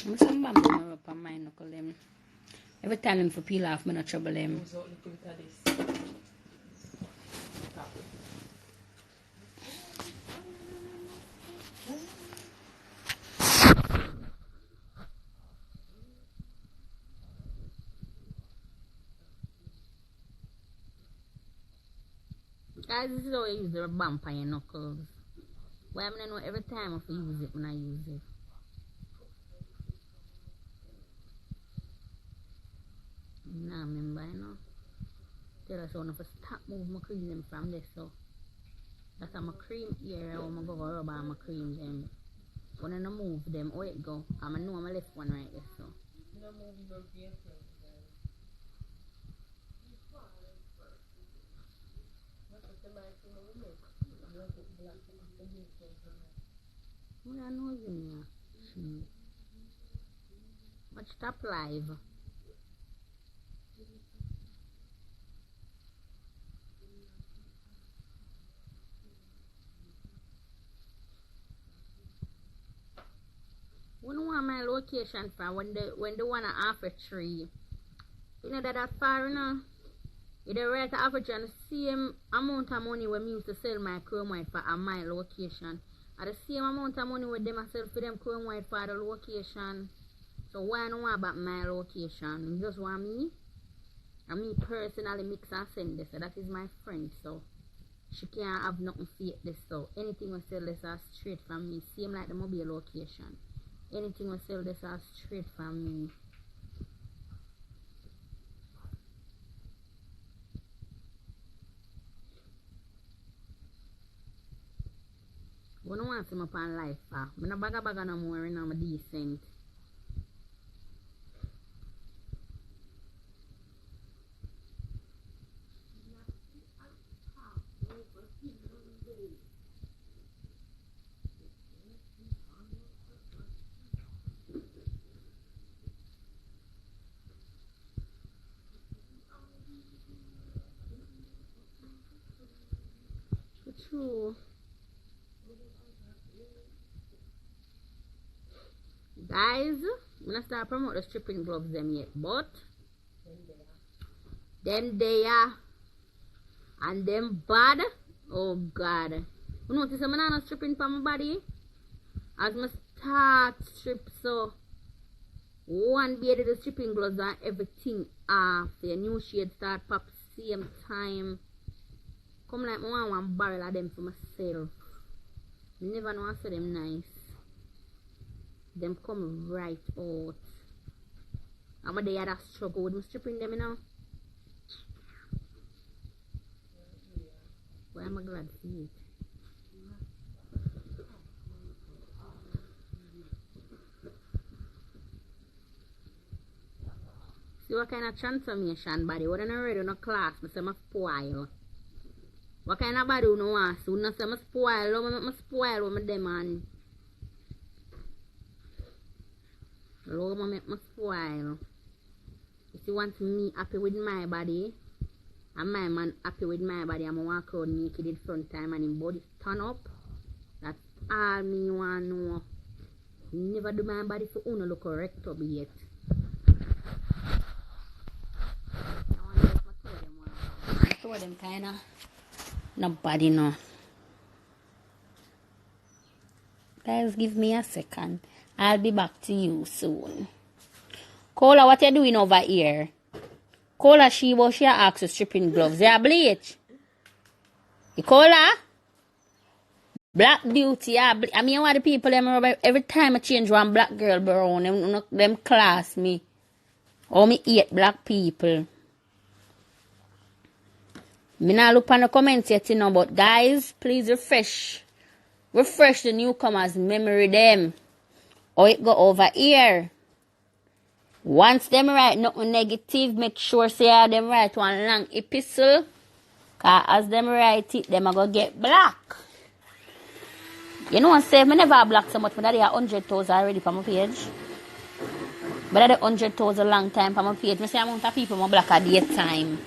I'm some bamboo up on my knuckle them. Every time them for peel off, me no trouble them. Guys, this is how I use the bump on your knuckles. Why I know every time I use it when I use it. Nah, remember, you know. Tell us how to stop move my cream them from this, so. That's how my cream here, how I go rub on my cream them. When I don't move them, how it go? I know I'm left one right there, so. What I know in here? Watch top live. When I want my location from when the one at half a tree. You know that far, you know? You the right half a tree and the same amount of money when I used to sell my chrome white for at my location. At the same amount of money with them I sell for them chrome white for the location. So why I don't want about my location? You just want me? And me personally mix and send this. So that is my friend, so she can't have nothing fake this. So anything we sell this are straight from me. Same like the mobile location. Anything we sell this are straight from me. We don't want him up on life, pa. I'm not bagga no more, and I'm decent. True. Guys, I'm not start promote the stripping gloves them yet, but them there and them bad. Oh God. You notice I'm not stripping for my body? As I start strip, so one beard the stripping gloves and everything off. The new shade start pop same time. Come like I want one barrel of them for myself. Never know I say them nice. Them come right out. I'm a day that struggle with me stripping them, you know. Why am I glad to see it? See what kind of transformation body? What I ready in a class, I say I spoil. What kind of body you know want? So you say I spoil, I spoil with my demon. Lord, I make me spoil. If you want me happy with my body, and my man happy with my body, I'm going to walk around naked in front time and his body turn up. That's all me want to know. Never do my body for uno look correct up yet. I told them kind of not bad enough. Guys, give me a second. I'll be back to you soon. Cola, what you doing over here? Cola, she asked for stripping gloves. They are bleach. Cola? Black beauty, yeah. I mean, what the people, every time I change one black girl around, them class me. Or me hate black people. Me not look on the comments yet, you know, but guys, please refresh the newcomers' memory them. Or it go over here. Once them write nothing negative, make sure say them write one long epistle. Cause as them write it, them are gonna get black. You know what, say, I never black so much, but I have 100,000 already for my page. But I had 100,000 long time for my page. I say amount of people my black at the time.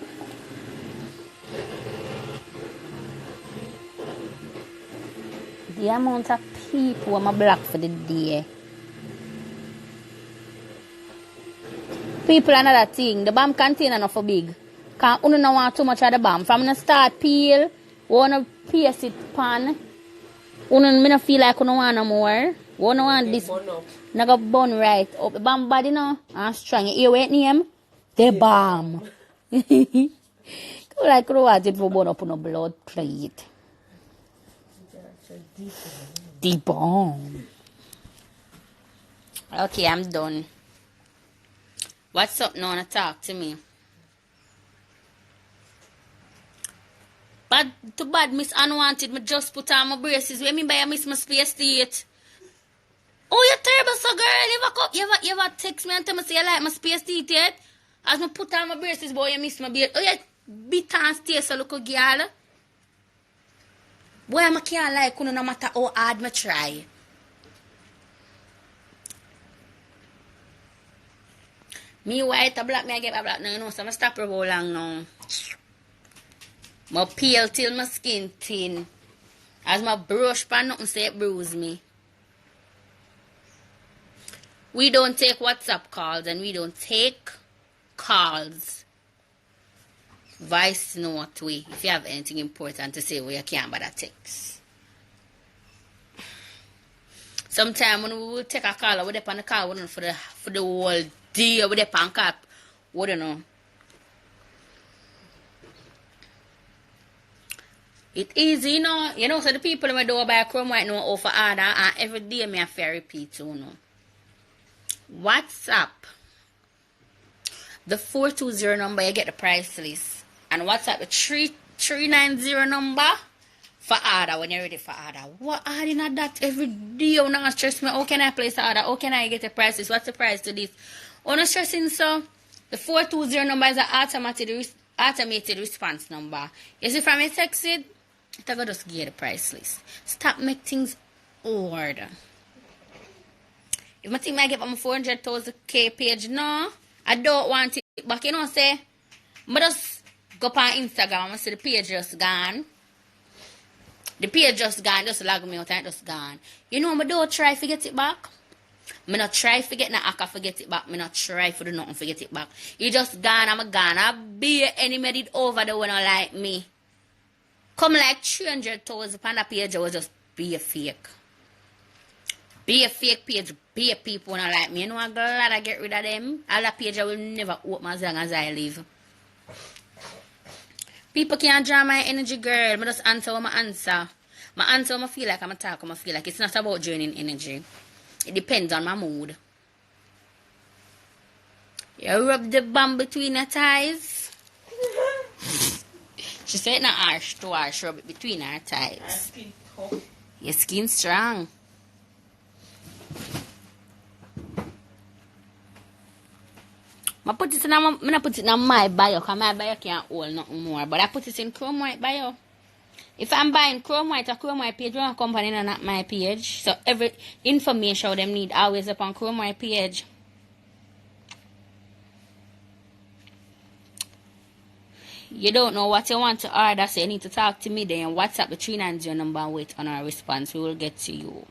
The amount of people my black for the day. People another thing. The bomb container not for big. Cause you don't want too much of the bomb. From the start peel, wanna pierce it pan. You don't feel like you don't want no more. You don't want this. Not go burn right up. The bomb body no and strong. You hear what name? The bomb. Like you want it for burn up on a blood plate. The bomb. Okay, I'm done. What's up now? Wanna talk to me? But too bad, Miss Unwanted. Me just put on my braces. What mean by I miss my space state? Oh, you're terrible, so girl. You ever text me and tell me say you like my space state yet? As me put on my braces, boy, you miss my beard. Oh, you beat and stay so look a girl. Boy, I can't like you no matter how hard me try. Me white or black, me I get my black now, you know, so I stop for how long now. My peel till my skin thin. As my brush pan nothing say it bruise me. We don't take WhatsApp calls and we don't take calls. Voice note we. If you have anything important to say, we can't bother text. Sometimes when we will take a call, we're there on the call for the whole day, we're there on cap. We don't know. It easy, you know. You know, so the people in my door buy Chrome White know offer order and every day me have to repeat, you know. WhatsApp. The 420 number, you get the price list. And WhatsApp, the 3390 number for order when you're ready for order. What adding at that every day? You not stress me. How can I place order? How can I get the price list? What's the price to this? I'm not stressing, so the 420 number is an automated response number. You see from your text it, I go just get the price list. Stop make things hard. If I think I get on my 400,000K page, no, I don't want it. But you know, say, I just go on Instagram and see the page just gone. The page just gone, just log me out and it just gone. You know, I don't try to get it back. I not try to get I can forget it back. I not try to do nothing to get it back. You just gone, I'm gone. I be any made over the one I like me. Come like 300,000 on that page, I will just be a fake. Be a fake page, be a people when I like me. You know, I'm glad I get rid of them. All that page I will never open as long as I live. People can't draw my energy, girl. I just answer what I answer. My answer when I feel like I'm talk, when I feel like it's not about draining energy. It depends on my mood. You rub the bum between your thighs. She said not harsh to harsh, rub it between her thighs. Your skin strong. I put it in my bio, because my bio can't hold nothing more. But I put it in Chrome White bio. If I'm buying Chrome White or Chrome White page, one company and not my page. So every information them need always up on Chrome White page. You don't know what you want to order, so you need to talk to me then. WhatsApp the 390 number and wait on our response. We will get to you.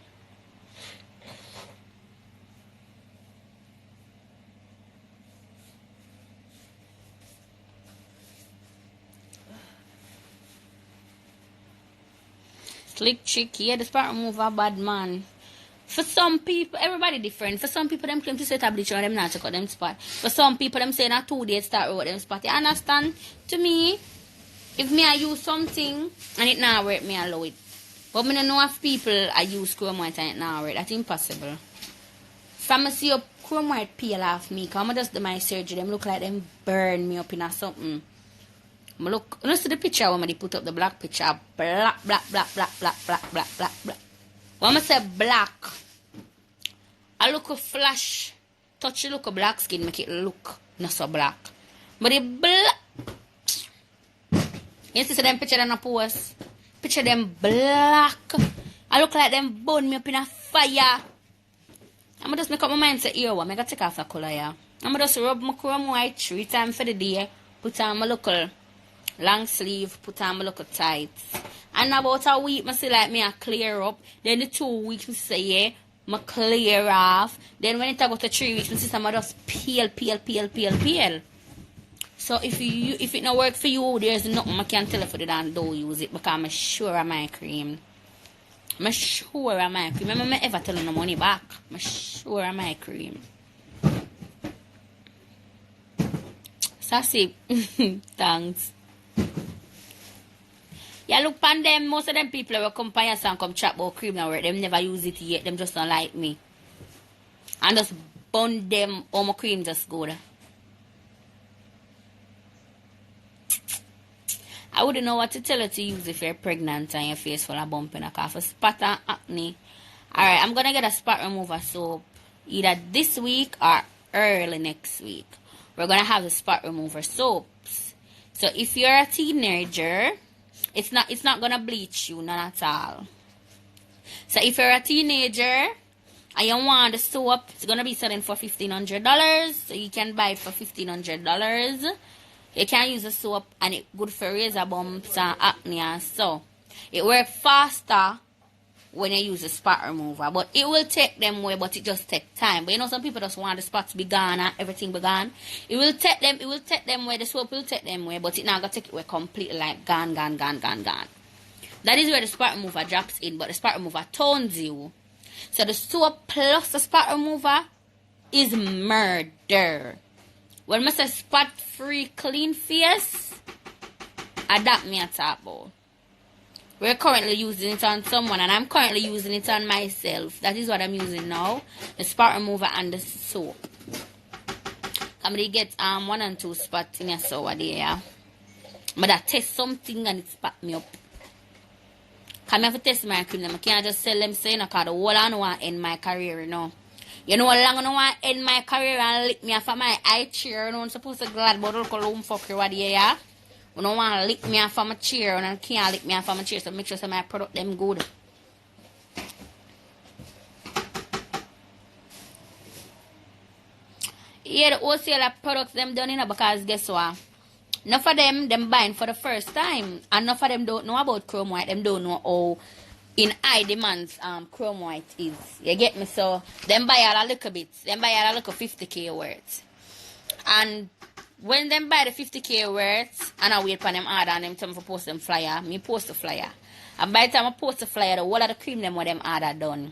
Slick chick, yeah, the spot remover bad man. For some people, everybody different. For some people, them claim to set a bleach and them not to cut them spot. For some people, them say not 2 days start with them spot. You understand? To me, if me I use something and it not work, me allow it. But me don't know if people I use Chrome White and it not work. That's impossible. So I see your Chrome White peel off me, because I just do my surgery. Them look like them burn me up in a something. I look, you see the picture when they put up the black picture. Black. When I say black, I look a flash. Touch look a black skin, make it look not so black. But the black. You see them picture them a post? Picture them black. I look like them burn me up in a fire. I'm just make up my mind say, here, I'm going to take off the color, yeah. I'm just rub my Chrome White 3 times for the day. Put on my local long sleeve, put on my local tights. And about a week, I say like me I clear up. Then the 2 weeks, I say, yeah, I clear off. Then when it go to 3 weeks, my system just peel. So if it not work for you, there's nothing I can tell you for the don't use it because I'm sure of my cream. I'm sure of my cream. I'm ever tell you no money back. I'm sure of my cream. Sassy. Thanks. Yeah, look pan them. Most of them people will come by us and come chat about cream now. Them never use it yet. Them just don't like me. And just bun them. All my cream just good. I wouldn't know what to tell you to use if you're pregnant and your face full of bump and a cough. For spot and acne. Alright, I'm gonna get a spot remover soap either this week or early next week. We're gonna have the spot remover soaps. So if you're a teenager, it's not gonna bleach you, not at all. So if you're a teenager and you want the soap, it's gonna be selling for $1,500. So you can buy it for $1,500. You can use the soap and it's good for razor bumps and acne and so. It works faster when you use a spot remover. But it will take them away, but it just takes time. But you know some people just want the spots to be gone and everything be gone. It will take them away, the soap will take them away, but it not gonna take it away completely, like gone. That is where the spot remover drops in, but the spot remover tones you. So the soap plus the spot remover is murder. When I say spot free clean face, that me a talk about. We're currently using it on someone and I'm currently using it on myself. That is what I'm using now. The spot remover and the soap. Somebody get 1 and 2 spots in your sour there, yeah. But I test something and it spot me up. Come have to test my cream. I can't just sell them saying because the whole I don't want to end my career, you know. You know how long I don't want to end my career and lick me off of my eye chair. You know I'm supposed to glad but look how fuck you what there, yeah. You don't want to lick me off of my chair and I can't lick me off of my chair, so make sure my product them good. Yeah, the wholesaler products them done, you know, because guess what? Enough of them buying for the first time. And enough of them don't know about chrome white. Them don't know how in high demands chrome white is. You get me? So them buy all a little bit. Them buy all a little 50k worth. And when them buy the 50k worth, and I wait for them order and them tell me to post them flyer, me post the flyer. And by the time I post the flyer, the whole of the cream them what them order done.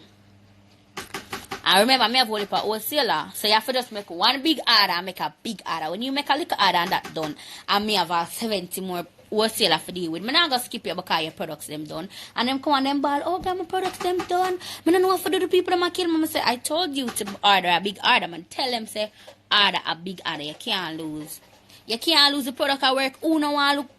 And remember, me have only for wholesaler, so you have to just make one big order and make a big order. When you make a little order and that done, and me have 70 more wholesaler for deal with. Me not gonna skip you because your products them done. And them come on them ball, oh God, my products them done. Me don't know what for do the people that kill me. I say, I told you to order a big order, man. Tell them say order a big order. You can't lose. You can't lose the product at work. Who no want look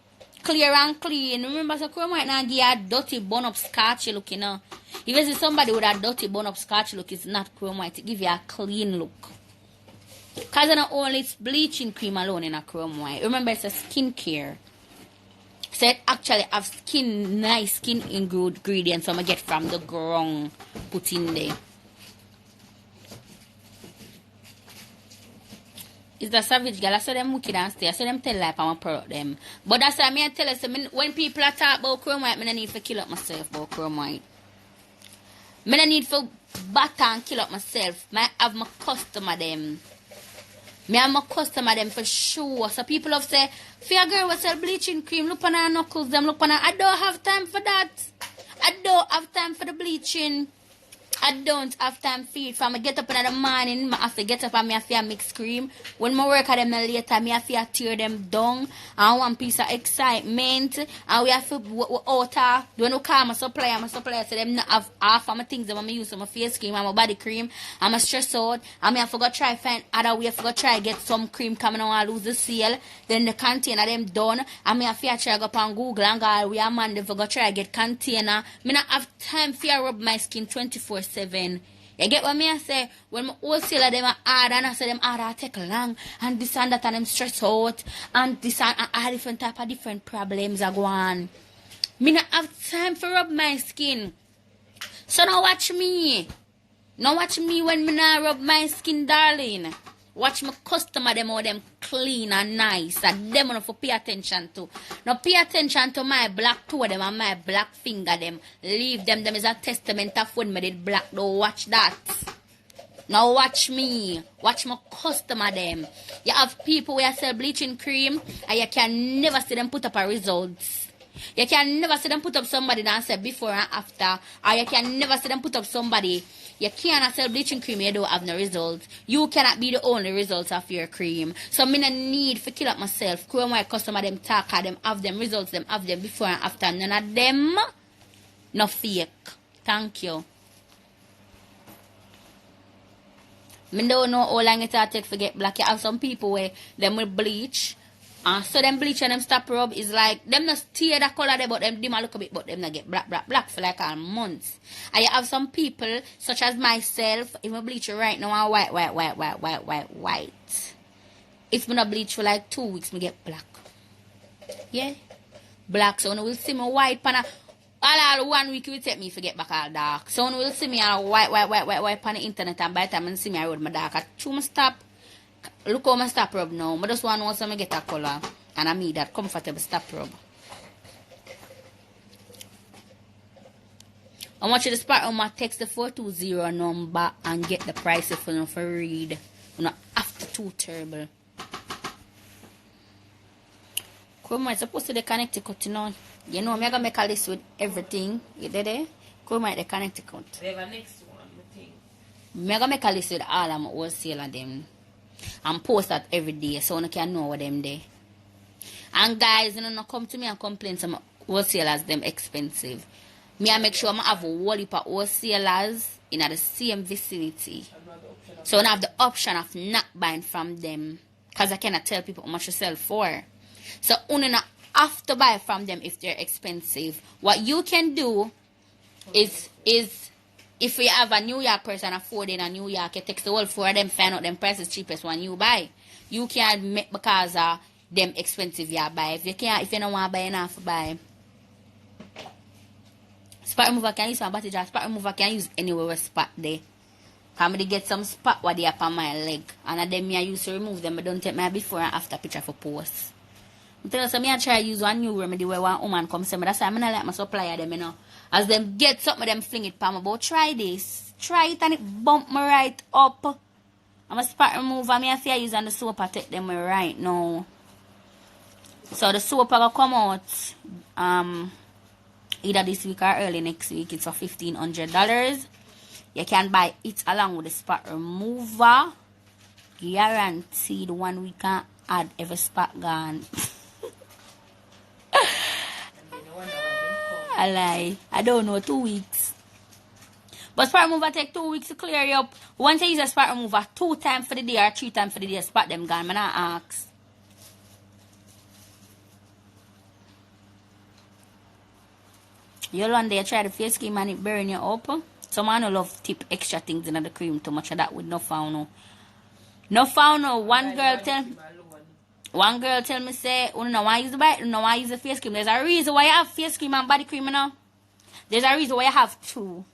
clear and clean. Remember, so chrome white now give you a dirty bun up scotchy look, you know. If you see somebody with a dirty bun up scotchy look, it's not chrome white. It give you a clean look. Because it's not only bleaching cream alone in a chrome white. Remember, it's a skincare. So it actually have nice skin ingredients I'm going to get from the ground put in there. It's the savage girl. I saw them wicked and stay. I saw them tell like I'm a product them. But that's why I tell us, when people are talk about chrome white, I don't need to kill up myself about chrome white. I don't need to batter and kill up myself. I have my customer them. I have my customer them for sure. So people have say, for a girl who sell bleaching cream, look on her knuckles them, look on her. I don't have time for that. I don't have time for the bleaching. I don't have time for it. From I get up in the morning, I have to get up and I have to mix cream. When I work at them later, I have to tear them down. And one piece of excitement. And we have to outer. When I call my supplier so them not have half of my things that I use for my face cream and my body cream. I'm stressed out. And I have to go try find other way. I have to go try get some cream coming on and lose the sale. Then the container them done. And I have to try go up on Google and go we are man to go try get container. I not have time for rub my skin 24/7. You get what I say? When my wholesaler them order and I say them order take long and this and that and them stress out and this and all different type of different problems are going on. Me not have time for rub my skin. So now watch me. Now watch me when me not rub my skin, darling. Watch my customer them how them clean and nice. And them enough for pay attention to. Now pay attention to my black toe them and my black finger them. Leave them. Them is a testament of when me did black. Don't watch that. Now watch me. Watch my customer them. You have people where sell bleaching cream and you can never see them put up a results. You can never see them put up somebody that said before and after. Or you can never see them put up somebody. You cannot sell bleaching cream, you don't have no results. You cannot be the only results of your cream. So me no need to kill up myself. Crew my customer them talk, them have them results, them have them before and after. None of them no fake. Thank you. Me don't know how long it will take to get black. You have some people where them will bleach. So them bleach and them stop rub is like them not steer the color there, but them dim a look a bit, but them not get black for like a month. And you have some people such as myself, if I bleach right now I'm white. If me not bleach for like 2 weeks, me get black. Yeah, black. So you will see me white pana. All 1 week will take me to get back all dark. So you will see me all white on the internet, and by the time you see me I road my dark. I chew my stop. Look how my stop rub now. I just want to know so I get a color. And I need that comfortable stop rub. I want you to start on my text the 420 number and get the price if you know for read. You know, after too terrible. Chromazz supposed to the Connecticut, you know. You know, I'm going to make a list with everything. You did it? Chromazz the Connecticut. They have a next one, I think. I'm going to make a list with all of my wholesaler them. And post that every day so you can know what them there. And guys, you know, come to me and complain some wholesalers them expensive. Me I make sure I have a whole heap of wholesalers in the same vicinity. So I have the option of not buying from them. Because I cannot tell people how much to sell for. So you not have to buy from them if they're expensive. What you can do is if you have a New York person affording a New York, you text the whole 4 of them, find out them prices cheapest one you buy. You can't make because them expensive you buy. If you don't want to buy enough, buy. Spot remover can use my body jar. Spot remover can use anywhere where spot there. Come to get some spot what they up on my leg. And them I used to remove them, but don't take my before and after picture for post. I tell you, so I try to use one new remedy where one woman comes to me. That's why I'm not like my supplier them, you know. As them get something, them fling it palm about. Try this. Try it and it bump me right up. I'm a spot remover. I feel use on the soap I take them right now. So the soap will come out either this week or early next week. It's for $1,500. You can buy it along with the spot remover. Guaranteed 1 week can add every spot gone. I lie. I don't know, 2 weeks. But spot remover take 2 weeks to clear you up. Once you use a spot remover 2 times for the day or 3 times for the day, spot them gone. I'm not ask. You one day try the face cream and it burn you up. Some man love tip extra things in the cream too much of that with no found. No found. One girl tell me say, you know why use the bite, you know why use the face cream. There's a reason why you have face cream and body cream, you know. There's a reason why you have 2.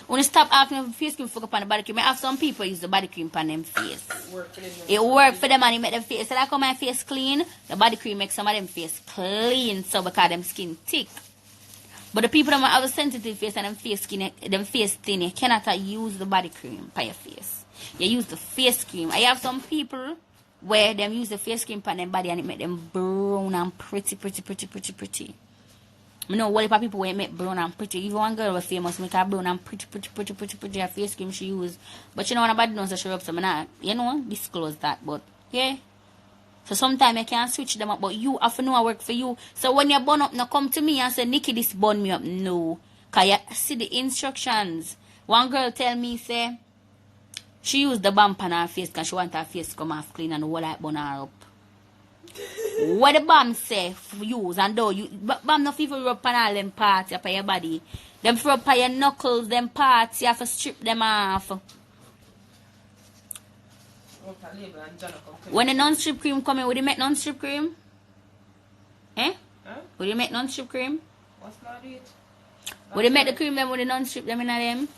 When you stop asking for face cream, focus on the body cream. I have some people use the body cream on them face. It work for them and it make them face. So like how my face clean, the body cream makes some of them face clean, so because them skin thick. But the people that have a sensitive face and them face thin, you cannot use the body cream for your face. You use the face cream. I have some people where them use the face cream on their body and it make them brown and pretty. I know what people where it make brown and pretty. Even one girl was famous make her brown and pretty her face cream she use. But you know nobody knows that she rub some and you know, disclose that. But yeah. So sometimes you can switch them up, but you have to know I work for you. So when you burn up, now come to me and say, Nikki, this burn me up. No. Because you see the instructions. One girl tell me, say, she used the balm on her face because she want her face to come off clean and the whole like burn her up. What the balm say use and though you balm not even rub on all them parts up on your body. Them rub on your knuckles, them parts, you have to strip them off. When the non-strip cream come in, would you make non-strip cream? Eh? Huh? Would you make non-strip cream? What's not it? Would you make the cream them with the non-strip them in them?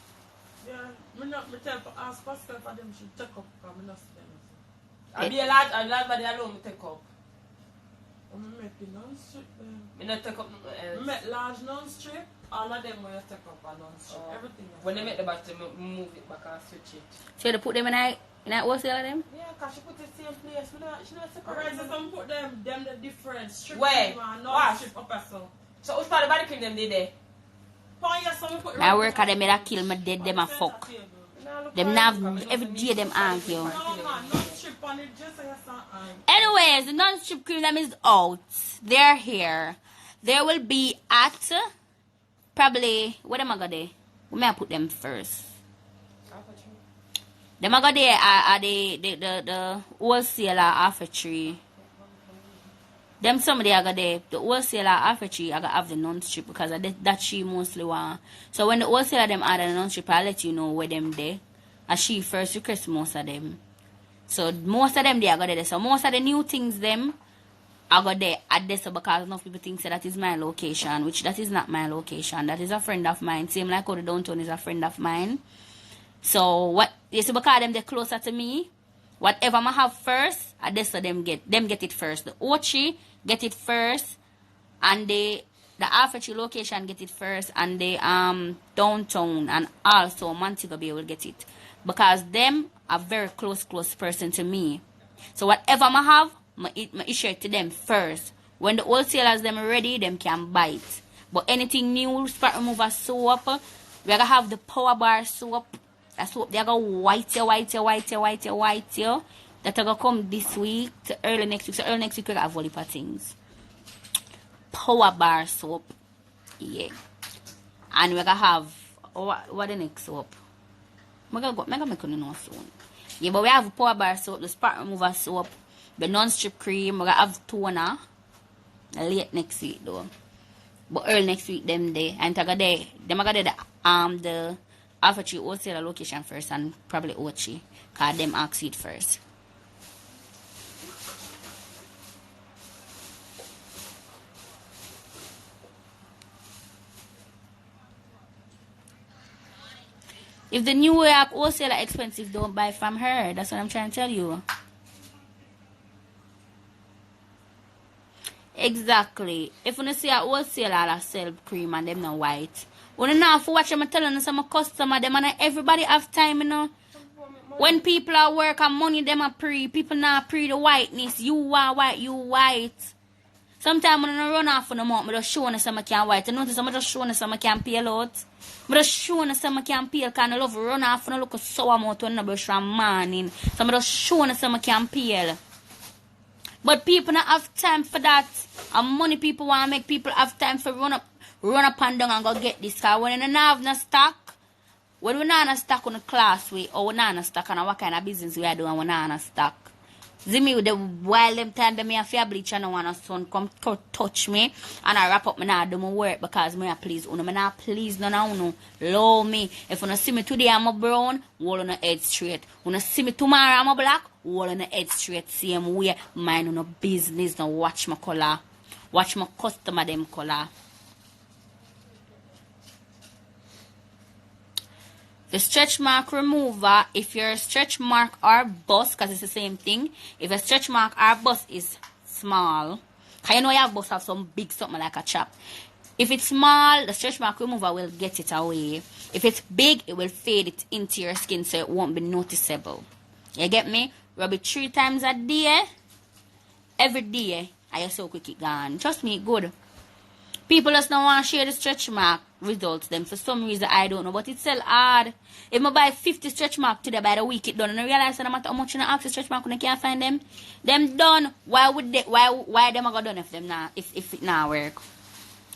Yeah, I'm not tell for ask Pascal for them should take up from me not them. I be a lot body alone me take up. I make the non-strip them. Me not take up else. Me make large non-strip. All of them will take up a non-strip. Everything. When they make the bottom, move it back and switch it. So they put them in a wholesale of them? Yeah, because she put it same place. She not separate. Alright, so some put them the different strip. Where? Non-strip up so which part of the body cream them did there? I work at them, I kill me dead, them a fuck. Them have every day them argue. Anyways, the non-strip cream them is out. They're here. There will be at probably what am I gonna do? We may put them first. Them I go there are the wholesaler offer tree. Them somebody I got there, the wholesaler offer tree, I got have the non-strip because that she mostly want. So when the wholesaler them add the non-strip, I'll let you know where them there. And she first request most of them. So most of them there I got there. So most of the new things them I got there at this because enough people think that is my location, which that is not my location. That is a friend of mine. Same like how the downtown is a friend of mine. So what you see because them they're closer to me. Whatever I have first, I just so them get it first. The Ochi get it first, and the Alpha location get it first, and the downtown and also Montego Bay will get it because them are very close person to me. So whatever I have, I issue it to them first. When the wholesalers them ready, them can buy it. But anything new, spot remover soap, we gotta have the Power Bar soap. That soap they go white. That are gonna come this week to early next week. So early next week we got a whole heap of things. Power Bar soap, yeah. And we gonna have what the next soap? We gonna make you know soon. Yeah, but we have Power Bar soap, the spot remover soap, the non-strip cream. We gonna have toner. Late next week though, but early next week them day and them I got the Alpha Tree wholesale location first and probably Ochi because them ask it first. If the New York wholesaler expensive, don't buy from her. That's what I'm trying to tell you. Exactly. If you see a wholesaler sell cream and them not white, when you know for watch them telling some customer them and everybody have time, you know. When people are work and money them are pre, people not pre the whiteness. You are white, you white. Sometimes when I run off on the month, I just show you some can white. You notice I just show you some can peel out. I just show you some can peel because I love run off and look so amount when I brush from morning. So I just show you some can peel. But people not have time for that. And money people want to make people have time for run up and down and go get this. Because when you don't have no stock, when we not have stock on the class way, or we not have stock on what kind of business we are doing, we not have stock. See me with the while them time that me have to bleach and I want a son come touch me and I wrap up me not do my work because me a please uno. Me not please none of uno. Love me. If you see me today I'm a brown, hold on the head straight. When you see me tomorrow I'm a black, hold on the head straight. Same way. Mind no business, no watch my color. Watch my customer them color. The stretch mark remover, if your stretch mark or bust, because it's the same thing, if a stretch mark or bust is small, because you know you have bust have some big something like a chop. If it's small, the stretch mark remover will get it away. If it's big, it will fade it into your skin so it won't be noticeable. You get me? Rub it 3 times a day, every day, and you're so quick it gone. Trust me, good. People just don't want to share the stretch mark results them for some reason I don't know, but it's still hard. If I buy 50 stretch mark today by the week it done and I realize that no matter how much you ask the stretch mark when I can't find them done. Why would they why them I go done if them not if it not work?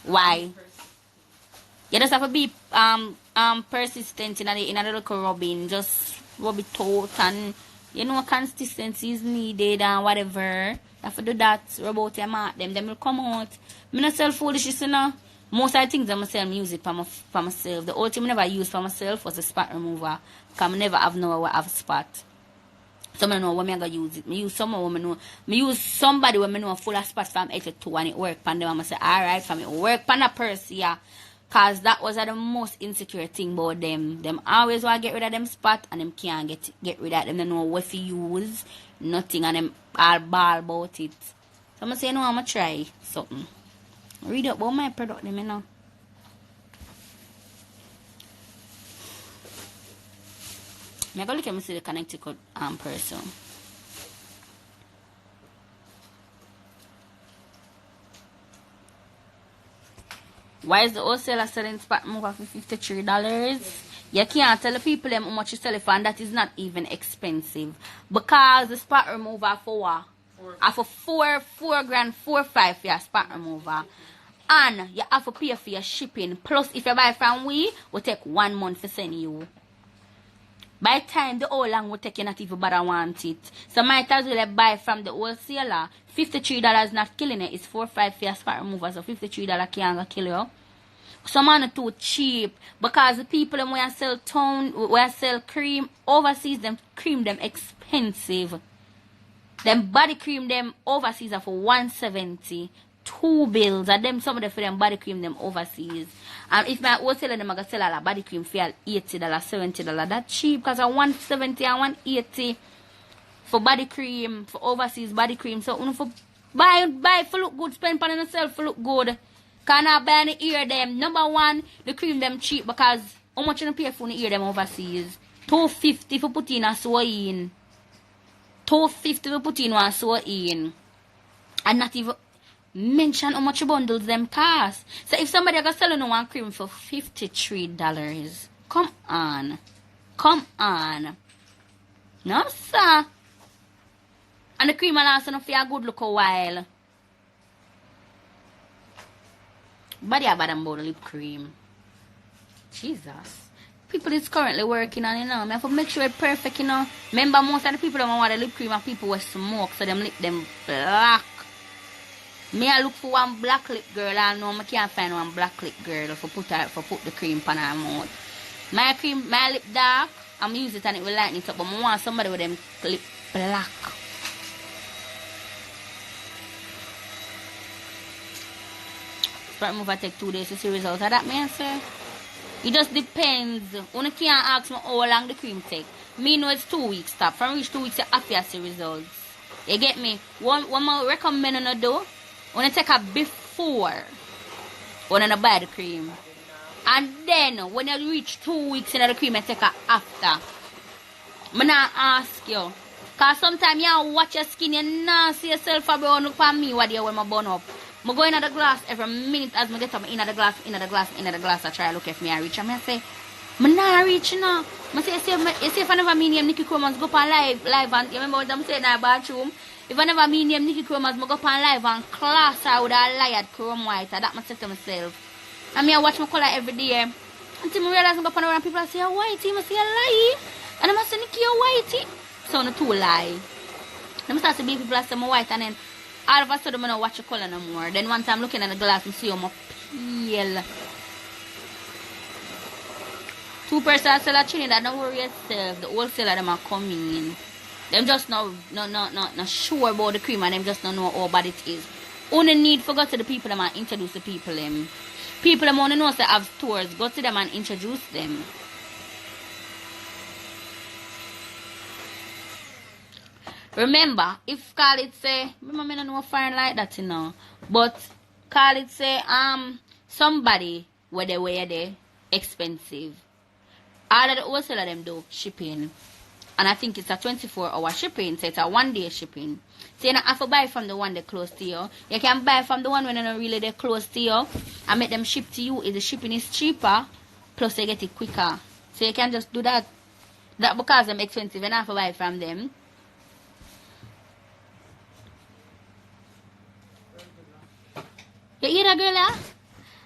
Why? You just have to be persistent in a little rubbing, just rub it out and you know consistency is needed and whatever. You have to do that, rub out your mark, them will come out. Me not sell foolishness, you know. Most of the things I'm selling, use it for myself. The only thing I never use for myself was a spot remover. Because I never have no have a spot. So I know when I use it. I use someone when I know. I use somebody when I know full of spots from 8 to 2 and it work. And them I say, alright, for me, work on a person, yeah. Cause that was the most insecure thing about them. Them always want to get rid of them spot and them can't get rid of them. They know what to use, nothing, and them all ball about it. So I'm gonna say no, I'm gonna try something. Read up about my product, them, you know. I'm gonna look at me see the Connecticut person. Why is the wholesaler selling spot remover for $53? You can't tell the people them how much you sell it for, and that is not even expensive. Because the spot remover for what? For $4 grand, $4 5 for your spot remover. And you have to pay for your shipping. Plus, if you buy from we take 1 month to send you. By the time the whole long will take you not even bother want it. So might as well buy from the wholesaler. $53 not killing it. It's $4 5 for your spot remover. So $53 can't kill you. Some are too cheap. Because the people when sell sell cream overseas, them cream them expensive. Them body cream them overseas are for $170. 2 bills and them some of them for them body cream them overseas. And if my wholesaler them I gonna sell a body cream for $80, $70, that cheap because I $170 and $180 for body cream, for overseas body cream. So you for buy for look good, spend on yourself for look good. Can I buy any ear them? Number one, the cream them cheap because how much you pay for the ear them overseas? $250 for put in a sew in. $250 for put in one sew in. And not even mention how much bundles them cost. So if somebody got selling one cream for $53, come on. No sir. And the cream will last enough for a good look a while. But yeah, bad about the lip cream. Jesus. People is currently working on it now. I have to make sure it's perfect, you know. Remember most of the people don't want the lip cream and people with smoke, so them lip them black. Me I look for one black lip girl. I know I can't find one black lip girl for put the cream on her mouth. My lip dark, I'm use it and it will lighten it up. But I want somebody with them lip black. Spot remover take 2 days to see results. That me answer. It just depends. You can't ask me how long the cream take. Me know it's 2 weeks stop. From which 2 weeks you have to see results. You get me? One I recommend you do. When you take a before, when you buy the cream. And then, when you reach 2 weeks in the cream, you take a after. I'm not ask you. Because sometimes you watch your skin, you not see yourself a burn up on me what you when I burn up. I go in the glass every minute as I get up in the glass, I try to look if I reach. And I say, I'm not reaching now. I say, you see if I never mean him, Nikki Chromazz go on live and you remember what I'm saying in the bathroom? If I never mean him, Nikki Chromazz, I go on live and class I would have lied chrome white. That I say to myself. And I watch my color every day. Until I realize I go on around people say, you're whitey, I say, you lie. And I say, Nikki, you're whitey. So no two lie. Then I start to be people say, I'm white, and then all of a sudden I don't watch the color no more. Then once I'm looking at the glass, I see how I'm pale. 2 persons sell a Trinidad, don't worry yourself. The wholesaler them are coming. Them just not sure about the cream and them just don't know how bad it is. Only need for go to the people them and introduce the people them. People them only know they have stores. Go to them and introduce them. Remember, if Khalid say, remember I don't know foreign like that, you know. But Khalid say, somebody where they wear they expensive. All of the wholesaler them do shipping. And I think it's a 24-hour shipping, so it's a 1-day shipping. So you don't have to buy from the one that close to you. You can buy from the one when they're not really that close to you and make them ship to you. If the shipping is cheaper, plus they get it quicker. So you can just do that. That because they're expensive, you don't have to buy from them. You hear that, girl?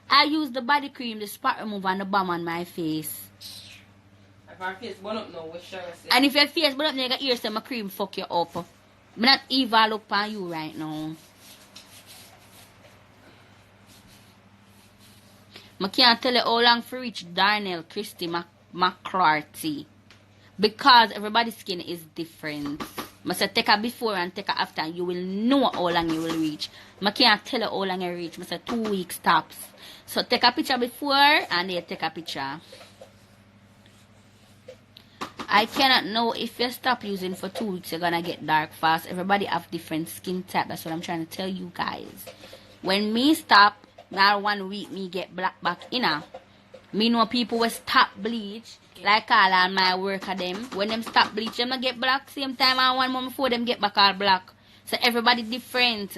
I use the body cream, the spot remover, and the balm on my face. If our face burn up now, what shall I say? And if your face burn up, you got ears, so my cream fuck you up. I'm not evil look on you right now. I can't tell you how long for reach Darnell Christie McClarty. Because everybody's skin is different. I say take a before and take a after, and you will know how long you will reach. I can't tell you how long you reach. I say 2 weeks tops. So take a picture before and then take a picture. I cannot know if you stop using for 2 weeks, you're gonna get dark fast. Everybody have different skin type. That's what I'm trying to tell you guys. When me stop, now 1 week me get black back inner. Me know people will stop bleach. Like all my worker them. When them stop bleach, them get black. Same time and 1 month before them get back all black. So everybody different.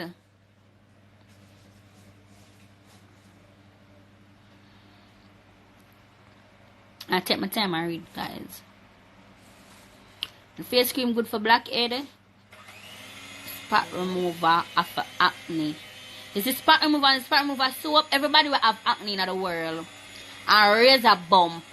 I take my time and read, guys. The face cream good for blackhead. Spot remover after acne. This is spot remover and spot remover soap. Everybody will have acne in the world. And razor bump.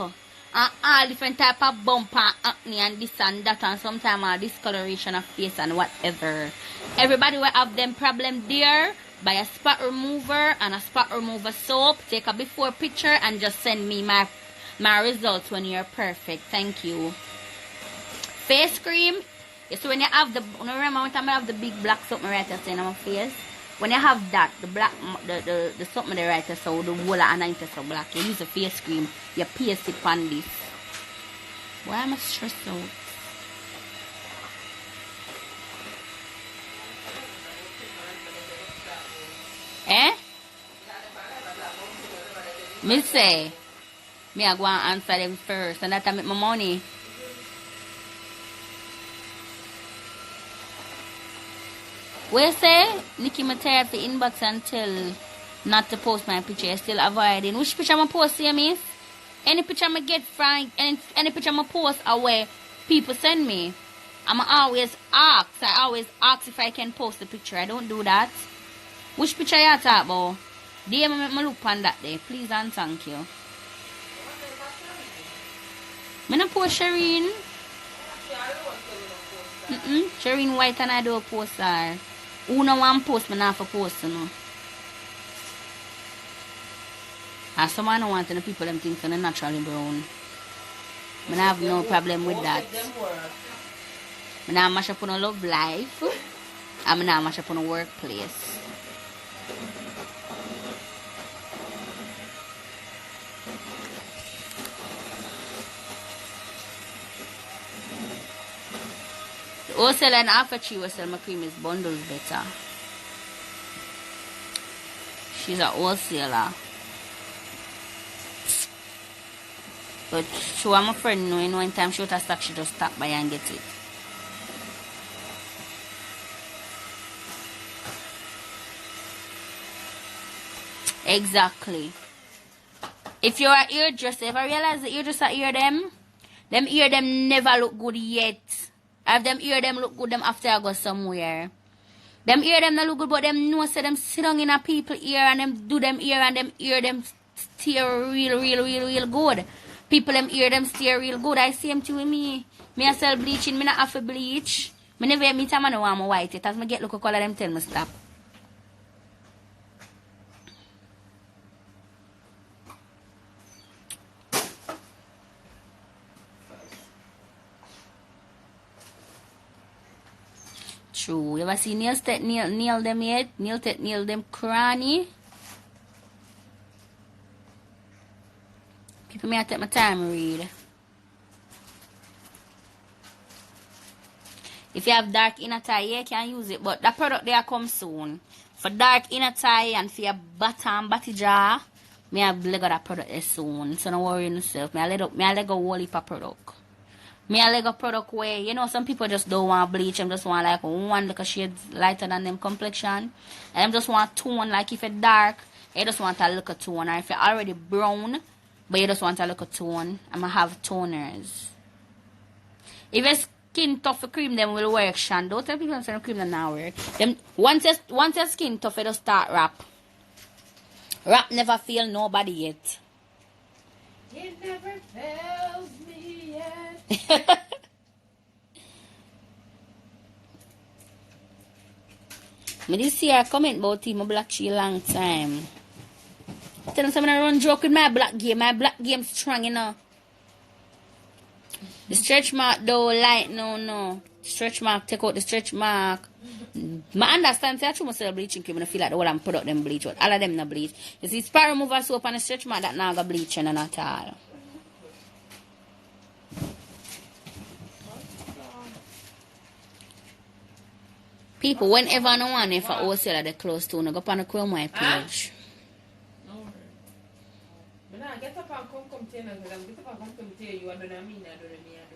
And all different type of bump and acne and this and that and sometimes discoloration of face and whatever. Everybody will have them problem there. Buy a spot remover and a spot remover soap. Take a before picture and just send me my results when you're perfect. Thank you. Face cream. So when you have the, remember one time I have the big black something right there saying on my face. When you have that, the black, the something there right there, so the whole and so black, you use a face cream, you paste it on this. Why am I stressed out? Eh? Me say, me I go and answer them first, and that I make my money. What you say? Nikki, I'm tired for inbox and tell not to post my picture. You're still avoiding. Which picture I'm post, see me? Any picture I get from, any picture I post away, people send me. I'm always ask. I always ask if I can post the picture. I don't do that. Which picture you talk about? DM me look on that day. Please and thank you. I'm not post Shireen. Shireen White and I do post her. Who no one post, me not for post, you know. And someone don't want the people them think they're naturally brown. I have no problem with that. I not mash up on a love life. And I not mash up on a workplace. Wholesale and after she will sell my cream is bundles better. She's a wholesaler. But she was my friend knowing one time she was stock, she just stop by and get it. Exactly. If you're a hairdresser, if I realize the hairdresser ear them ear them never look good yet. If them ear them look good, them after I go somewhere. Them ear them not look good, but them know say them sit down in a people ear and them do them ear and them ear them steer real good. People them ear them steer real good. I see them too with me. Me I sell bleaching, me not have to bleach. Me never meet time I know want my white it. As me get look color them tell me stop. True. You ever see nail them yet? Nail them cranny. People may have to take my time to read. If you have dark inner tie, you can use it. But that product there come soon. For dark inner tie and for your body jaw, me have Lego that product there soon. So don't worry yourself. Me I Lego whole heap of product. Me a Lego product where, you know, some people just don't want bleach. Them just want like one little shade lighter than them complexion. And them just want tone, like if it's dark, you just want a little tone. Or if you're already brown, but you just want a little tone, I'ma have toners. If your skin tough for cream, them will work, Shan. Don't tell people that cream them now work. Them once your skin tough, it just start wrap. Wrap never fail nobody yet. It never fails me yet. Me this year comment about him, my black tree long time. Tell them I'm gonna run joke with my black game. My black game strong, you know. The Stretch mark though, light, no. Stretch mark, take out the stretch mark. I understand, say I try myself bleaching cream and I feel like the whole I'm product them bleach, but all of them no bleach. You see, spot remover soap and a stretch mark that now got bleaching and at all. People, whenever no one if a wholesaler they close to, no go up on the Chromazz page. No worry. But now get up and come tell us, get up and come tell you, I don't know me, I don't know me, I don't.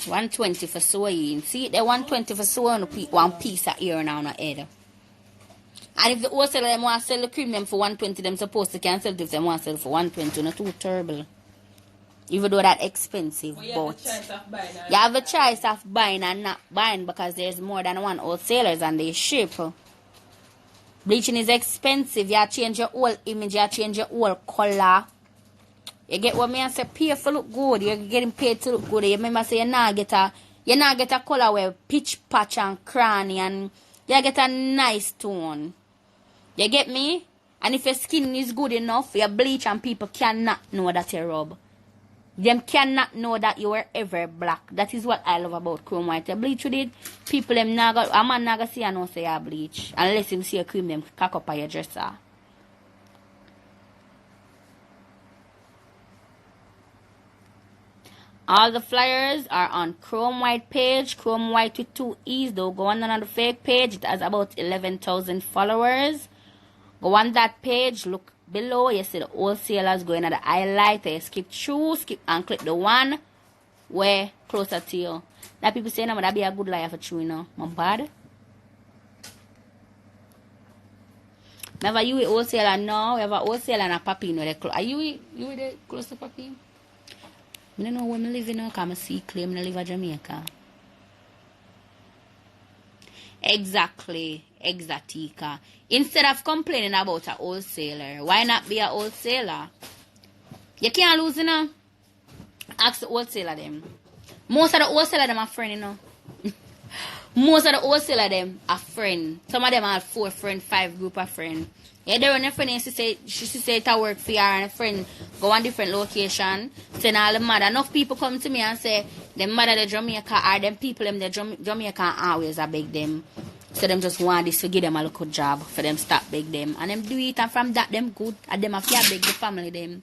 120 for sewing. See, the 120 for sewing one piece of ear now on the head. And if the wholesaler them want to sell the cream them for 120, them supposed to cancel it if they want to sell it for 120. Not too terrible. Even though that expensive, but you have a choice of buying and not buying because there's more than one wholesalers and they ship. Bleaching is expensive. You change your whole image, you change your whole color. You get what me I say? Pay for look good. You're getting paid to look good. You remember say you not get a color where pitch patch and cranny and you get a nice tone. You get me? And if your skin is good enough, you bleach and people cannot know that you rub. Them cannot know that you were ever black. That is what I love about Chromazz. You bleach with it, people them naga, a man naga see and know say you bleach. Unless him see a cream them cock up on your dresser. All the flyers are on Chromazz page. Chromazz with 2 E's. Though go on the fake page. It has about 11,000 followers. Go on that page. Look below. You see the wholesalers going at the highlighter. You skip through. Skip and click the one where closer to you. That people say, no, that be a good liar for true, you know. My bad. Never you a wholesaler now. We have a wholesaler and a papi. Are you the close to papi? I don't know where I live now because I see claim I live in Jamaica. Exactly. Exactica. Instead of complaining about a wholesaler, why not be a wholesaler? You can't lose, you know. Ask the wholesaler them. Most of the wholesaler them are friend, you know. Most of the wholesaler them are friend. Some of them are 4 friend, 5 group of friend. Yeah, they run a friend and she say it work for her and a friend go on different location. Send all the mother. Enough people come to me and say them mother the Jamaica or them people them the Jamaica always I beg them. So them just want this to give them a little job for them stop beg them. And them do it and from that them good and them have to beg the family them.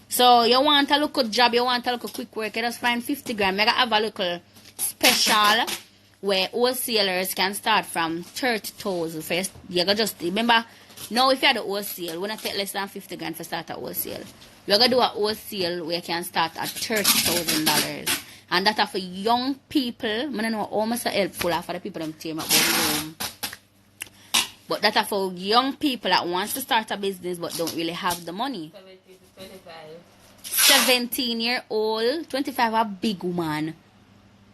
So you want a little job, you want a little quick work, you just find 50 grand. I have a little special where wholesalers can start from 30,000 first. You can just remember. Now, if you have the wholesale, when I take less than 50 grand for start a wholesale, you're going to do a wholesale where you can start at $30,000. And that are for young people. I don't know how much helpful for the people that team up home. But that are for young people that wants to start a business but don't really have the money. 17 to 25. 17-year-old. 25 a big woman.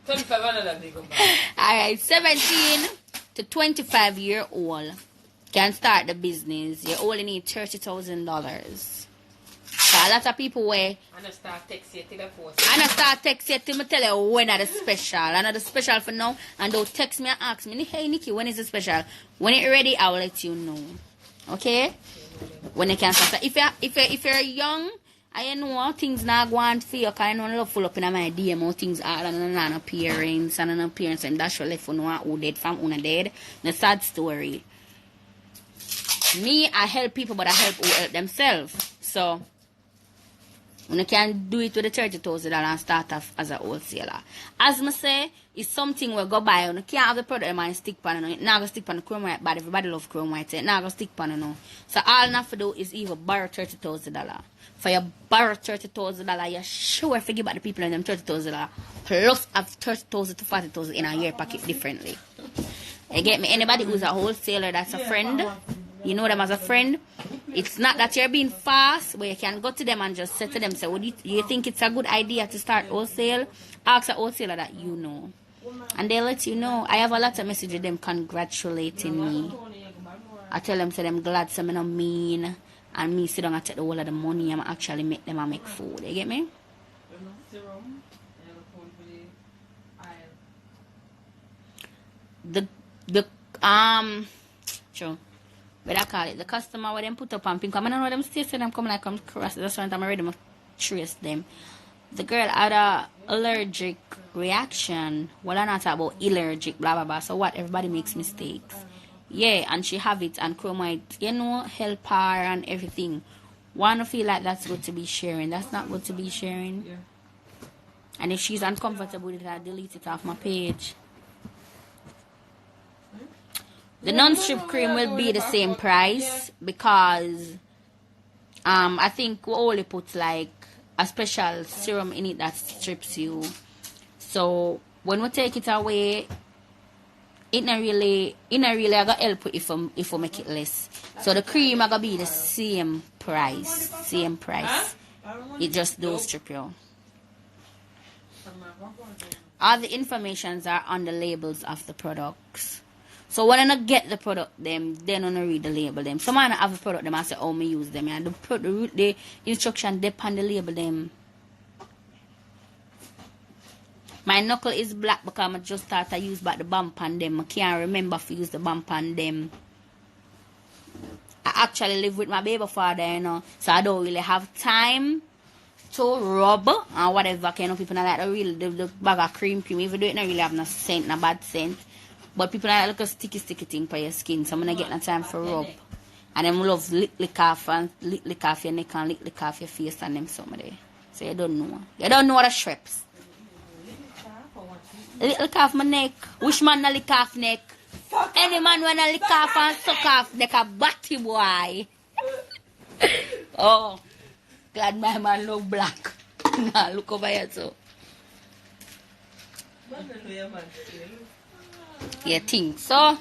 25 another big woman. Alright, 17 to 25-year-old. Can start the business. You only need $30,000. So a lot of people where and I start text you to the post. And I start text you to me tell you when are the special. And the special for now. And they'll text me and ask me, hey Nikki, when is the special? When it's ready, I will let you know. Okay? When you can start. If you're young, I know things not going for you, because I know love full up in my DM how things are and an appearance and that's what left for know who dead from who not dead. The sad story. Me, I help people, but I help who help themselves. So, when you can do it with the $30,000 and start off as a wholesaler. As I say, it's something we go buy. You can't have the product and stick pan. It's not going to stick pan the Chromazz, but everybody loves Chromazz. It's not going to stick pan. No. So, all you have to do is either borrow $30,000. For you borrow $30,000, you're sure to give back the people in them $30,000. Plus, have $30,000 to $40,000 in a year pocket differently. You get me? Anybody who's a wholesaler that's a friend, you know them as a friend. It's not that you're being fast, but you can go to them and just say to them, say, would you think it's a good idea to start wholesale? Ask a wholesaler that you know. And they'll let you know. I have a lot of messages with them congratulating me. I tell them, say them glad, say me no mean. And me sit down and take the whole of the money and actually make them and make food. You get me? Sure. But I call it the customer where them put up on pink. I don't know them still say them come like come cross. That's why I'm ready to trace them. the girl had a allergic reaction. Well, I'm not talking about allergic, blah, blah, blah. So what? Everybody makes mistakes. Yeah, and she have it, and Chrome might, help her and everything. Wanna feel like that's good to be sharing. That's not good to be sharing. Yeah. And if she's uncomfortable with it, I delete it off my page. The non-strip cream will be the same price because I think we only put like a special serum in it that strips you. So when we take it away, it not really I got help if we make it less. So the cream I gonna be the same price. It just does strip you. All the informations are on the labels of the products. So when I not get the product them, then I don't read the label them. Some I have the product them, I say, oh, me use them. And the instruction depend on the label them. My knuckle is black because I just start to use back the bump on them. I can't remember if I use the bump on them. I actually live with my baby father, so I don't really have time to rub or whatever. People not like the bag of cream. Even though it not really have no scent, no bad scent. But people are like a sticky thing for your skin. So I'm going to get no time for rub. And them love lick off your neck and lick off your face and them somebody. So you don't know. You don't know the shrips. Lick off my neck. Which man na lick off neck? Any man wanna lick off and suck off neck a batty boy. Oh. Glad my man look black. Nah, look over here too. You think so?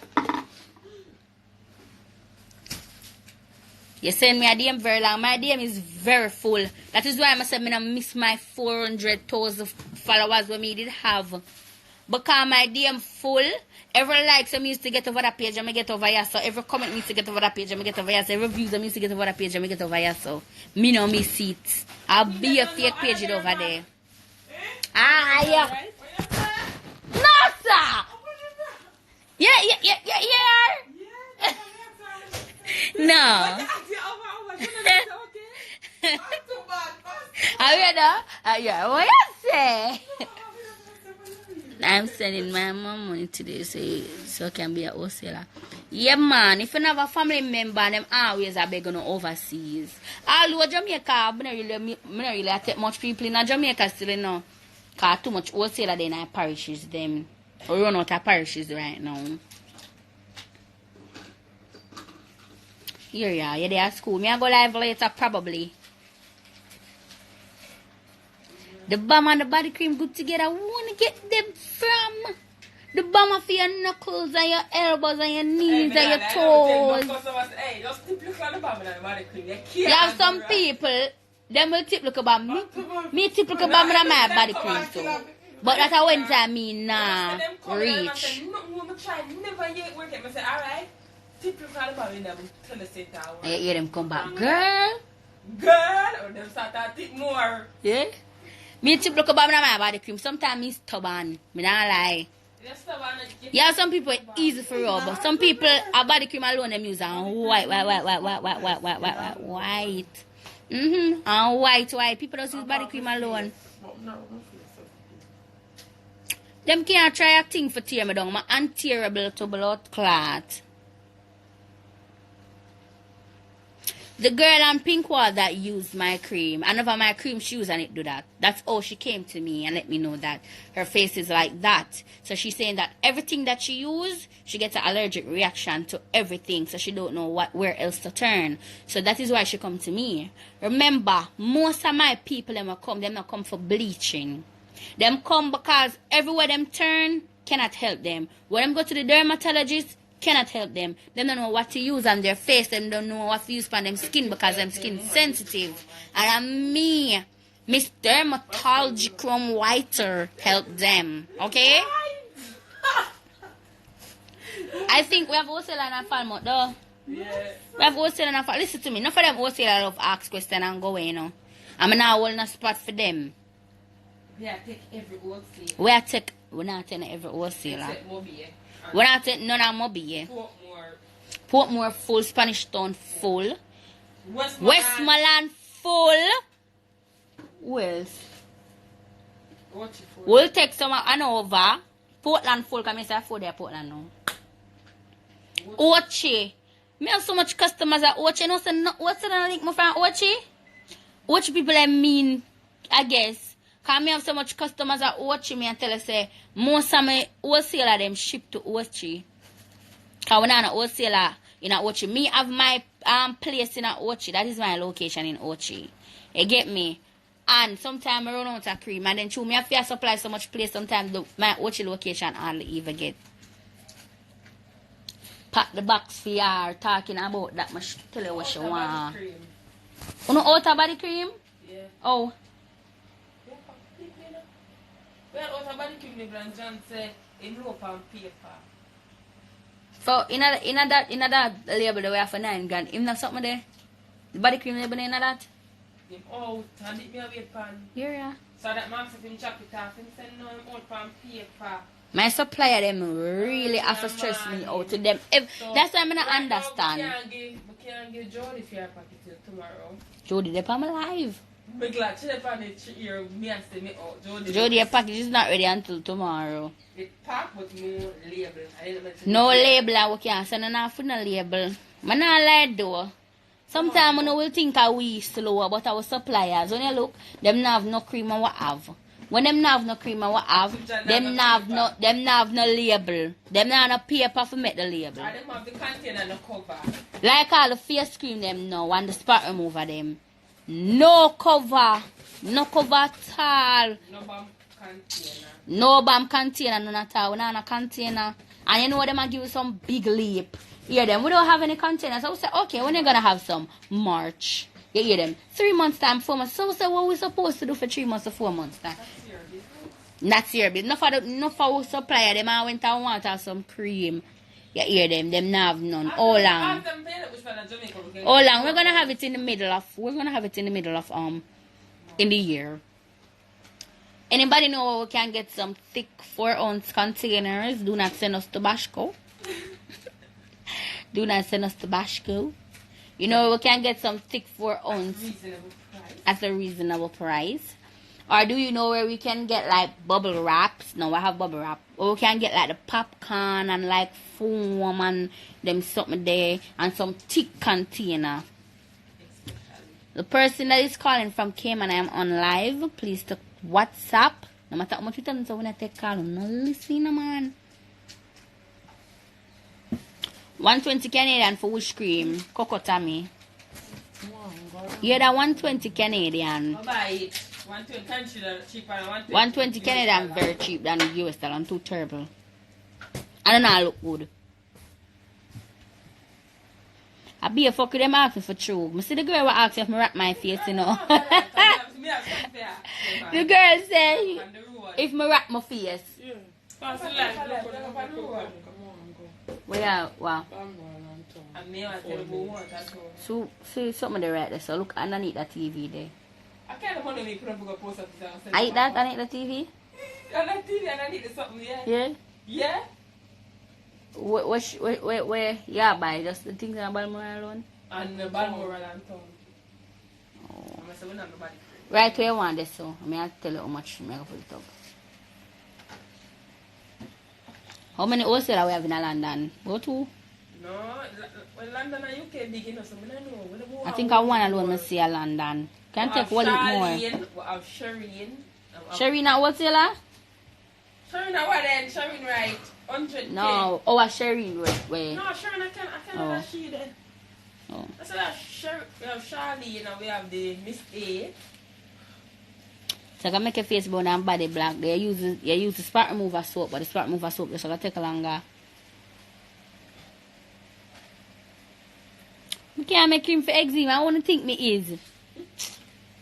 You send me a DM very long. My DM is very full. That is why I said I miss my 400,000 followers when me did have. Because my DM full. Every like I used to get over that page and I get over here. So every comment needs to get over that page and I get over here. So every views I used to get over that page and I get over here. So me no miss it. I'll be a fake page it over there. Ah, yeah. No, sir. Yeah. No. Yeah, what you say? I'm sending my mom money today so I can be a wholesaler. Yeah, man. If you have a family member, them always are begging overseas. All over Jamaica, I don't really take much people in Jamaica still, Because too much wholesaler then I parishes them. We run out of parishes right now. Here, yeah, you're there at school. Me I go live later, probably. The balm and the body cream good together. Who want to get them from? The balm for your knuckles and your elbows and your knees and your toes. You have some people, them will tip look about me. Me tip look about me and my body cream too. But that's how when I mean nah reach. You hear them come back, girl. Or them start to tip more. Yeah. Me tip look about me and my body cream. Sometimes me stubborn. Me not lie. Yeah, some people easy for rub. But some people a body cream alone them use and white. And white. People just use body cream alone. Them can't try a thing for tear me down. My untearable to blood clot. The girl on pink wall that used my cream, I never my cream she used and it do that. That's all she came to me and let me know that her face is like that. So she's saying that everything that she used, she gets an allergic reaction to everything. So she don't know where else to turn. So that is why she come to me. Remember, most of my people them not come for bleaching. Them come because everywhere them turn cannot help them. When them go to the dermatologist, cannot help them. They don't know what to use on their face. They don't know what to use on them skin because them skin sensitive. And me, Miss Dermatology Chrome Whiter, help them. Okay? I think we have wholesale and a farm though. Yeah. We have wholesale and a farm. Listen to me. None of them wholesale love ask question and go away, I'm not holding a spot for them. Yeah, take every wholesale. We're not taking every wholesaler. Except Mobi, We're not taking none of Mobi, Portmore full, Spanish Town full, Westmoreland full. Who else? We'll take some an over. Portland full, because I say food there Portland now. Ochi. Me have so much customers at Ochi. You know, so what's the link me from Ochi? Ochi people I mean, I guess. Because me have so much customers at Ochi, me and tell you say, most of my wholesaler them ship to Ochi. Because when I'm a wholesaler in Ochi, me have my place in Ochi. That is my location in Ochi. You get me? And sometimes I run out of cream. And then true, me have to supply so much place. Sometimes my Ochi location hardly even get. Pack the box for you talking about that much. Tell you what she want. You know outer body cream? Yeah. Oh. Well, outer body cream, the brand John say, envelope and paper. So, in that label that we have for 9 grand, even have something there? The body cream label in that? Him out and it me a wait pan. Yeah. So that man said him chop it off. Him send no him out pan paper. My supplier them really have to stress me out to them. That's why I'm not understand. We can't give Jody for your packet till tomorrow. Jody, they're on my live. I'm glad she left on it here. Me and say me out. Jody, your package is not ready until tomorrow. It packed but no label. No label, we can't send enough for no label. I'm not like though. Sometimes I will think we slow, but our suppliers, when you look, them not have no cream and what have. When them not have no cream and what have, them not have no label. Them not have no paper for make the label. And them have the container and the cover. Like all the face cream them now and the spot remover them. No cover. No cover at all. No bomb container. No bomb container, none at all. We not have a container. And you know them a give you some big leap. Hear them, we don't have any container. So we say, okay, when you gonna have some? March. You hear them? 3 months time, 4 months. So we say, what we supposed to do for 3 months or 4 months time? That's your business. That's your business. Enough for our supplier, them I went and want to have some cream. You hear them? Them not have none. How long? How long? We're gonna have it in the middle of in the year. Anybody know where we can get some thick 4-ounce containers? Do not send us to Bashko. Do not send us to Bashko. You know, we can get some thick 4-ounce at a reasonable price. Or do you know where we can get like bubble wraps? No, I have bubble wrap. Or we can get like the popcorn and like foam and them something there and some thick container. The person that is calling from Cayman, I am on live. Please to WhatsApp. No matter how much you tell them, so when I take call, no listen, man. 120 Canadian for which cream? Cocoa Tammy. Yeah, that 120 Canadian. I'll buy it. 120 cheaper than 120 Canadian very cheap than the US dollar and too terrible. I don't know look good. I be a fuck with them asking for true. I see the girl will ask if I wrap my face, you know. The girl say if I wrap my face. Well, wow. So, see something there right there. So look underneath that TV there. I can't want to put up a post up there. I eat that underneath the TV? Underneath TV and underneath something, yeah. Yeah? Yeah? Where? Yeah, by just the things in Balmoral alone? And the Balmoral and town. Oh. I'm saying nobody. Right where you want this, so I mean, I'll tell you how much I'm going to put it up. How many wholesalers we have in London? Go to? No, well, London and UK big enough, so I don't know. I think I want alone to see a London. Can take one more. We have Shireen. Shireen at wholesaler? Shireen at what then? Shireen right. 100K. No, oh, a Shireen way. No, Shireen I can't have she then. Oh. I said we have Charlie and we have the Miss A. So I can make your face brown and body black. They use the spot remover soap, but the spot remover soap just gonna take longer. I can't make cream for eczema. I want to think me is.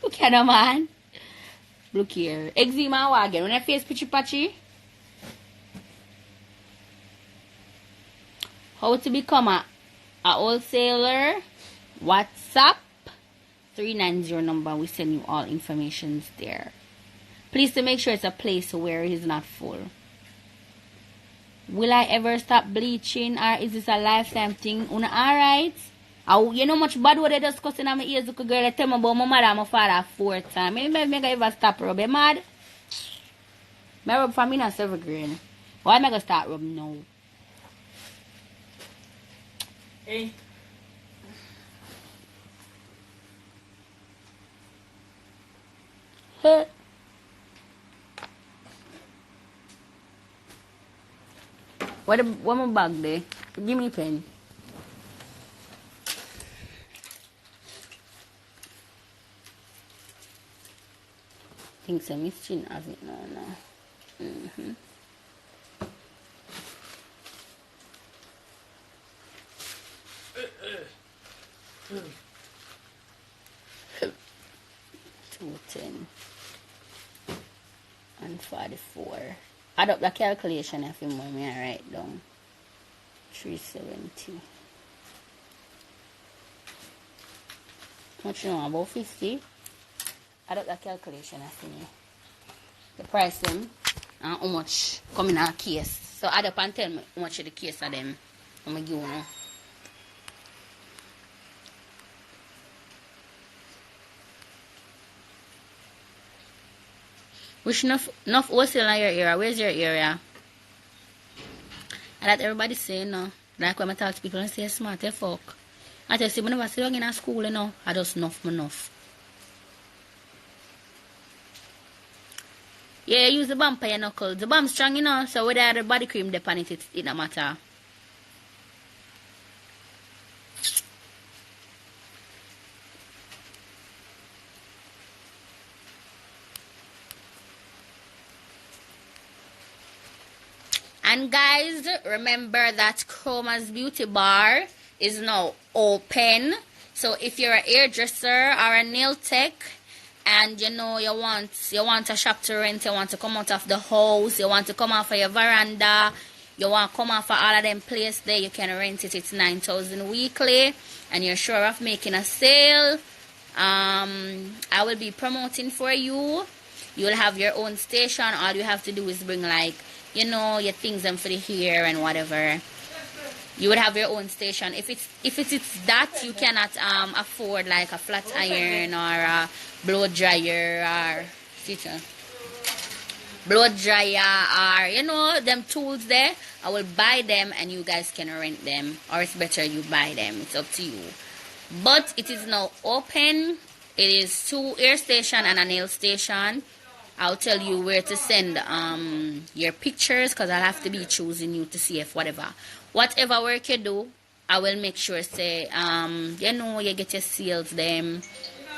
Look at that man. Look here. Eczema what again? When your face pitchy patchy. How to become a wholesaler? WhatsApp 390 number. We send you all informations there. Please to make sure it's a place where it is not full. Will I ever stop bleaching or is this a lifetime thing? Alright. You know much bad what they discussing on my ears. Look a girl that tell me about my mother and my father 4 times. Maybe I ever stop rubbing mad. I rub for me not 7th grade. Why am I gonna start rubbing now? Hey. Hey. What my bag there? Give me a pen. Think so, Miss Chin has it now. Mm-hmm. $210 and 44. Add up the calculation if you want me to write down. 370. Much you know, about 50. Add up the calculation if you know. The price them and how much come in a case. So add up and tell me how much of the case of them I'm going to give you now. Which enough wholesale in your area? Where's your area? And that everybody say, no. Like when I talk to people and say, smart, you fuck. I tell you, I never sit in a school, you know. I just enough. Yeah, use the balm for your knuckles. The balm strong, you know. So whether the body cream dip on it, it don't matter. And guys, remember that Chromazz Beauty Bar is now open. So if you're a hairdresser or a nail tech and you know you want a shop to rent, you want to come out of the house, you want to come off of your veranda, you want to come off of all of them places there, you can rent it. It's $9,000 weekly and you're sure of making a sale. I will be promoting for you. You'll have your own station. All you have to do is bring like, you know, your things and for the hair and whatever. You would have your own station. If it's that you cannot afford like a flat iron or a blow dryer or blow dryer or you know them tools there, I will buy them and you guys can rent them, or it's better you buy them. It's up to you. But it is now open. It is 2 hair station and a nail station. I'll tell you where to send your pictures because I'll have to be choosing you to see if whatever work you do, I will make sure say you know you get your seals them.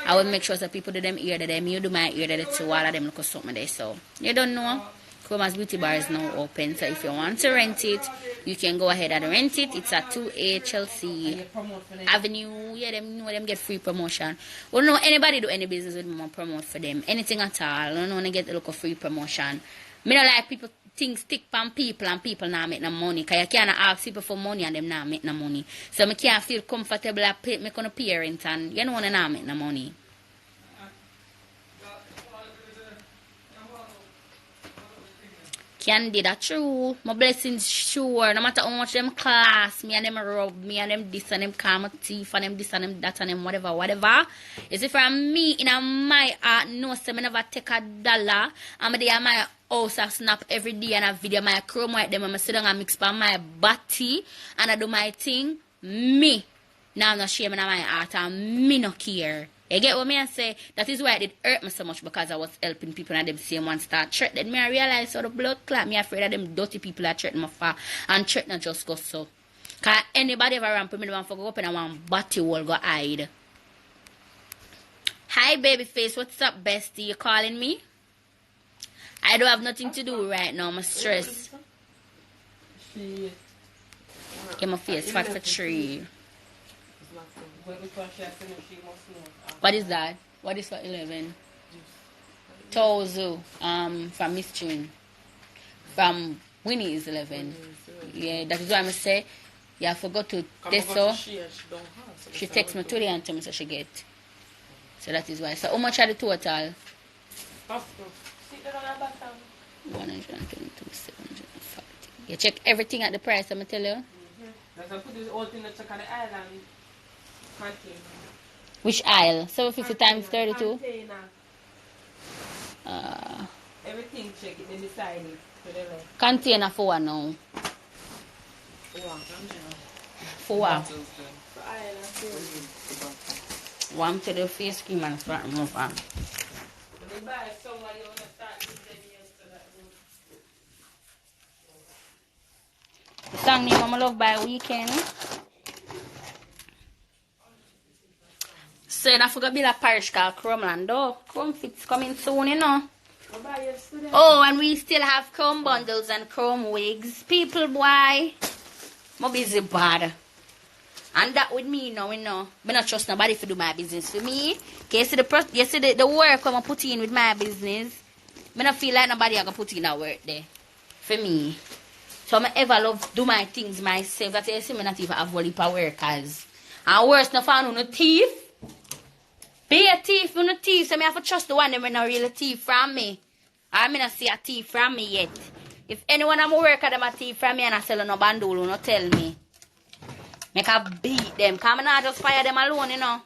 I will make sure that people do them ear to them. You do my ear to them too. All of them look at something there. So you don't know. Chromazz Beauty Bar is now open. So if you want to rent it, you can go ahead and rent it. It's at 2A Chelsea Avenue. Yeah, them know them get free promotion. We don't know anybody do any business with me promote for them. Anything at all. I don't want to get a look of free promotion. Me don't like people things stick on people and people not make no money. Because you can't ask people for money and them not make no money. So I can't feel comfortable at making a parent and you don't want to not make no money. Candy, that's true. My blessings sure. No matter how much them class, me and them rub, me and them this and them calm my teeth and them this and them that and them whatever. It's if from me in my heart, no, so I never take $1. I'm there my house I snap every day and I video my chrome white them and I sit down and mix by my body and I do my thing. Me. Now I'm not shaming in my heart and me no care. You get what I say? That is why it hurt me so much because I was helping people and them same one start threatening me. I realized how the blood clot me afraid of them dirty people that threaten me for and threaten just go so. Because anybody ever ramp me, want to go up and I want body will go hide. Hi Babyface, what's up bestie? You calling me? I don't have nothing to do right now. I'm stressed. Get my face fat for 3. What is that? What is for 11? Tozu, from Miss June. From Winnie is 11. Yeah, that is why I must say, yeah, I forgot to test so. She texts me today and tell me so she get. So that is why. So how much are the total? 122, 740. You check everything at the price, I'm tell you. That's why I put this whole thing to check on the island. Which aisle? 750 times 32? everything check it, they decide it. To the left. Container for now. For what? For oil and food. One to the face cream and start move on. When you buy someone, you want to start with them years to that good. The song name Mama Love by Weekend. So I forgot to build a parish called Crumland though. Chrome Fit's coming soon, you know. Oh, and we still have Chrome bundles and Chrome wigs. People, boy, I'm busy bad. And that with me now, you know. I don't trust nobody to do my business for me. Okay, you see the work I'm put in with my business. I don't feel like nobody going to put in that work there. For me. So I ever love do my things myself. That's why you see me not even have a heap of workers. And worse, no found no thief. Be a thief, no thief. So I have to trust the one that not really thief from me. I not see a thief from me yet. If anyone I'm worker them a thief from me and I sell no bandolo, no tell me. Make I beat them. Because I not just fire them alone, you know.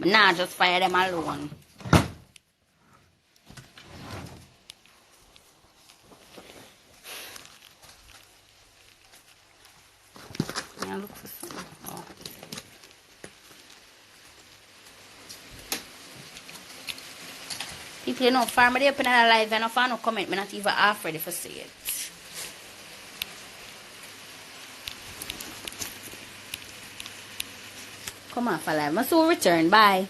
I not just fire them alone. I look for something. Oh. People, you know, farmer they open a live and if I no comment, I'm not even half ready for see it. Come on, for live. I soon return. Bye.